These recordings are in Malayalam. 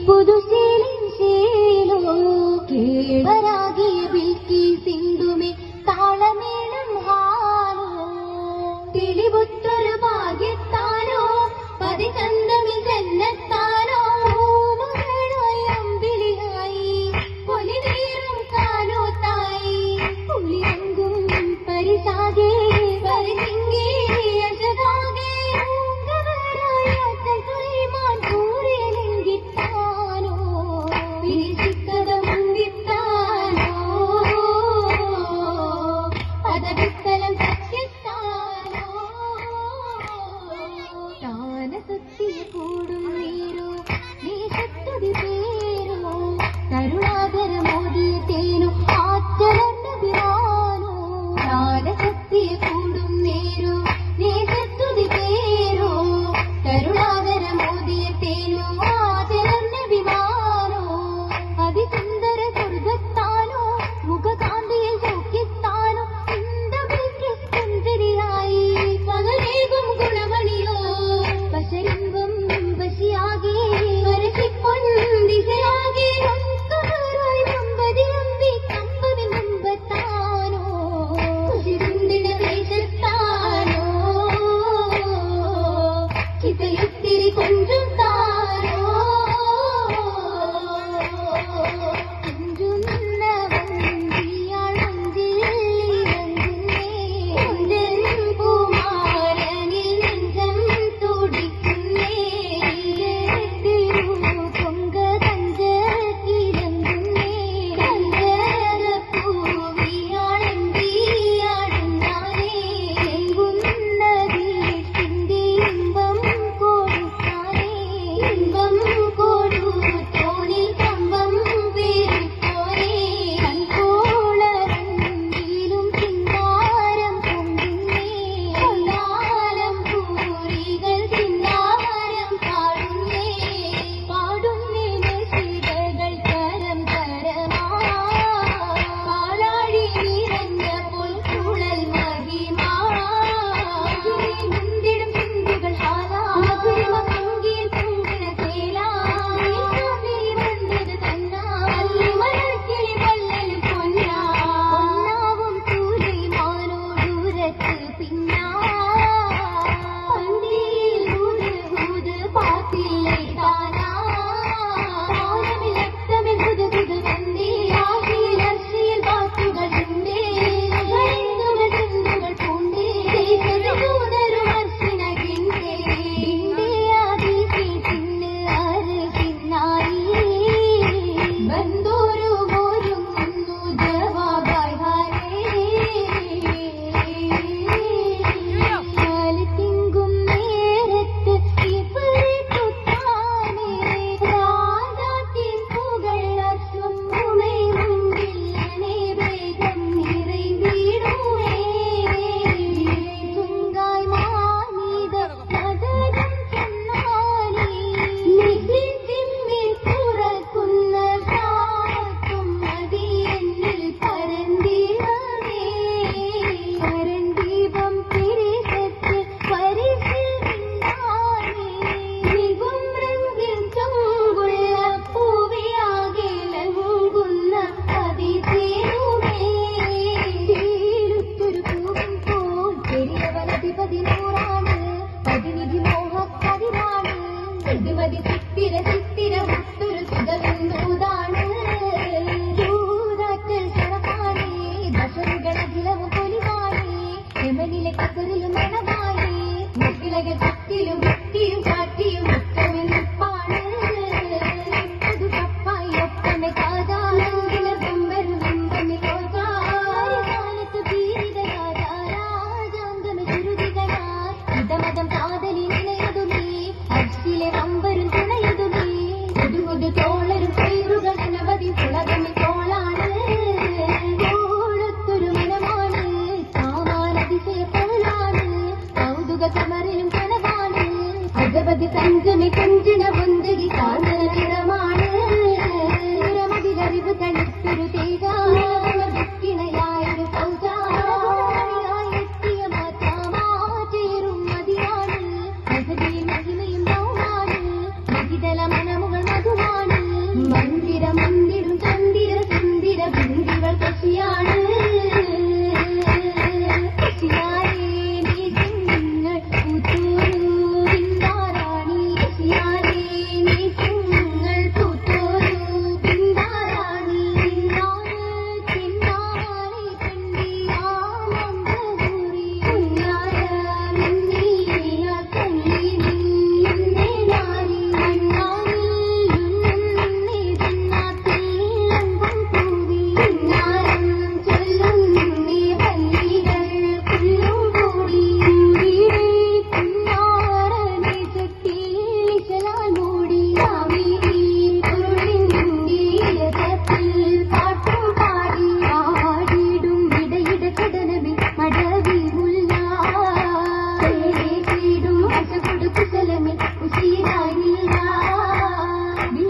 പുതുശീലിശീലോ കേവരാകിയ ബിൽക്കി സിന്ധുമേ താളമേളം ഹാലോ തെളിവുത്തൊരു ഭാഗ്യത്താനോ പതിചന്തമി ജന്നത്താനോ അമ്പിളിയായി പൊലിനീറും കാനോ തായി പുളിയങ്കും പരിശാകെ പരിസിംഗേ അജകാകെ ൂങ്കവരായ സുലൈമാൻ സൂര്യനെങ്കിത്താനോ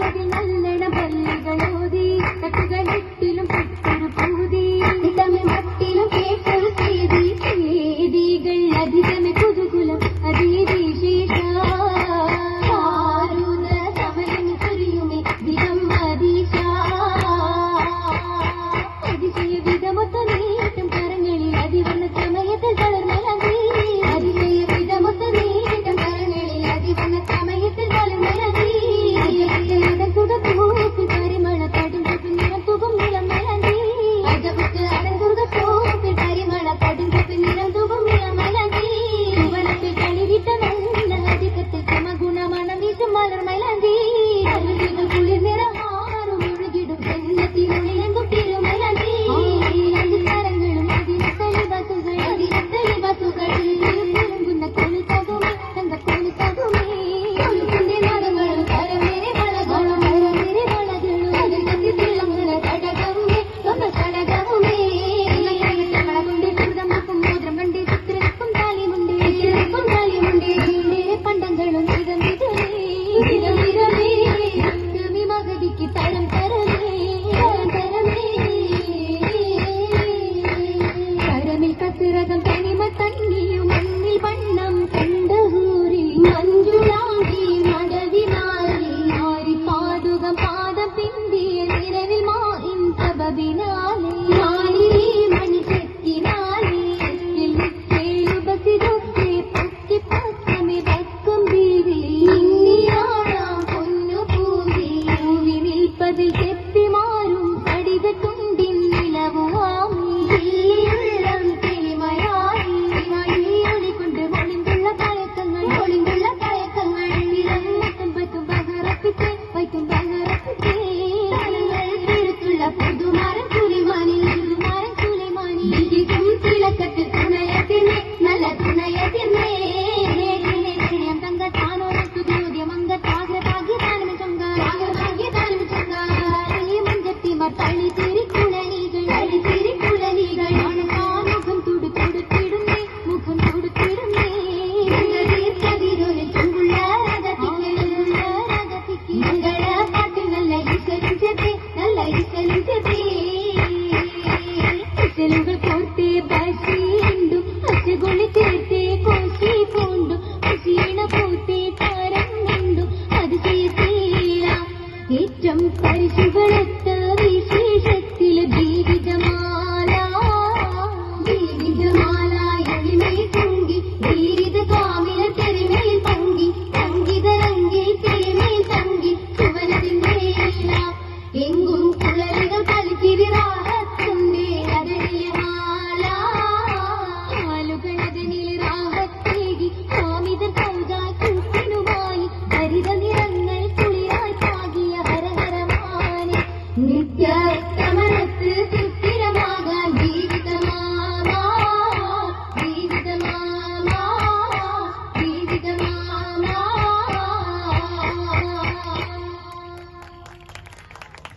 അതിൽ നല്ലണം പല്ലികളോതി തട്ടുകളിട്ടിലും പെട്ടൊരു പൂതി തമ്മിൽ മട്ടിലും കേട്ടൊരു ചെയ്തികൾ അധികമേ കുതുകുലം അതിവിശേഷ സമയം ചൊരിയുമേ ദിനം അതീശ അതിശയ വിധമൊത്ത നീട്ടും കരങ്ങളിൽ അതിവന്ന സമയത്തിൽ തളർമലി അതിശയ വിധമൊത്ത നീട്ടും കരങ്ങളിൽ അതിവന്ന സമയത്തിൽ തളർമലി അടങ്കുക പരിമള കടുങ്കപ്പിൽ നിറം തുകും നിളം മലന്തി അടവുക്ക് അടങ്കുക തോപ്പിൽ പരിമള കടുങ്കപ്പിൽ നിറം തുകും നിളം മലന്തി വനത്തിൽ കളിവിട്ട നല്ല അധികത്തിൽ സമഗുണമണം വീശും മലർ മലന്തി കുളിർ നിറമാറും ഒഴുകിടും എണ്ണത്തിനുള്ളിലെങ്കും തിരുമലന്തി കരങ്ങളും അതിലെ തെളിവസുകൾ തിളങ്ങുന്ന കൊളുത്തകുമേ തങ്ക കൊളുത്തകുമേ കൊളുത്തിന്റെ നടങ്ങളും കരമേറെ വളകളും അതിൽ തിളങ്ങുന്ന കടകവുമേ കടകവുമേ കൊണ്ട് കൃതമാക്കും മോദ്രം കണ്ട് ചിത്രക്കും താലിമുണ്ടേ പണ്ടങ്ങളും മകതിക്ക് തരം തരമേ കരമിൽ കത്തിരകം തനിമ തന്നിയും മണ്ണിൽ വണ്ണം കണ്ടൂരി മഞ്ജുളാകി മടവി മാറി പാതുകം പാദം പിന്തിയ നിലവിൽ മായിൻ സബബിനാലെ മണിച്ചെത്തിനാലെ കേളുപസിതൊക്കെ പൊക്കി പക്കമി വക്കും വീതി ഇന്നിയാടാം പൊന്നു പൂവി നിൽപ്പതിൽ കെത്തി മാറും കടിത തുണ്ടിൻ നിലവുവാമി കൊണ്ട് ഒളിന്തുള്ള കയക്കങ്ങൾ നിലം പറ്റും പകറപ്പിച്ച് തീർത്തുള്ള പുതുമാരൻ സുലൈമാനി തിളക്കത്തിൽ തുണയത്തിനെ നല്ല തുണയത്തിനെ തങ്ക താനോരത്തു ജ്യോതിയം അംഗത്താഗ്രതാഗ്യതാനും മഞ്ചത്തിമർ തള്ളി തിരിക്കുളനികൾ മുഖം തുടുത്തിടുന്നേ കതിരൊരു ചുങ്കുള്ള രഗതിക്ക് മംഗള പാട്ട് നല്ല ഈശ്വരൻ ഇശലുകൾ കോർത്തേ ബസിയുണ്ടും അച്ചകുളി ചേർത്തേ കോശി പൂണ്ടും അശീണ പൂത്തേ താരം കൊണ്ടും അത് ചെയ്തീല ഏറ്റവും പരിശുകളൊത്ത വിശേഷത്തിൽ ജീവിതമാല എളിമയിൽ പൊങ്കി ധീരിത കാമില തെരുമയിൽ പൊങ്കി സംഗീതരംഗിൽ തെരുമയിൽ തങ്കി ചുവനതിന്മേല എങ്കും കുളലുകൾ കളിച്ചിരി റാഹത്തുണ്ടേ അതനിയമാല ആലുകളതിനിൽ റാഹത്തേകി സ്വാമിതർ കൗതാൽ കൂട്ടിനുമായി ഹരിത നിറങ്ങൾ കുളിരായി പാകിയ ഹരഹരമാനെ നിത്യ സമരത്ത്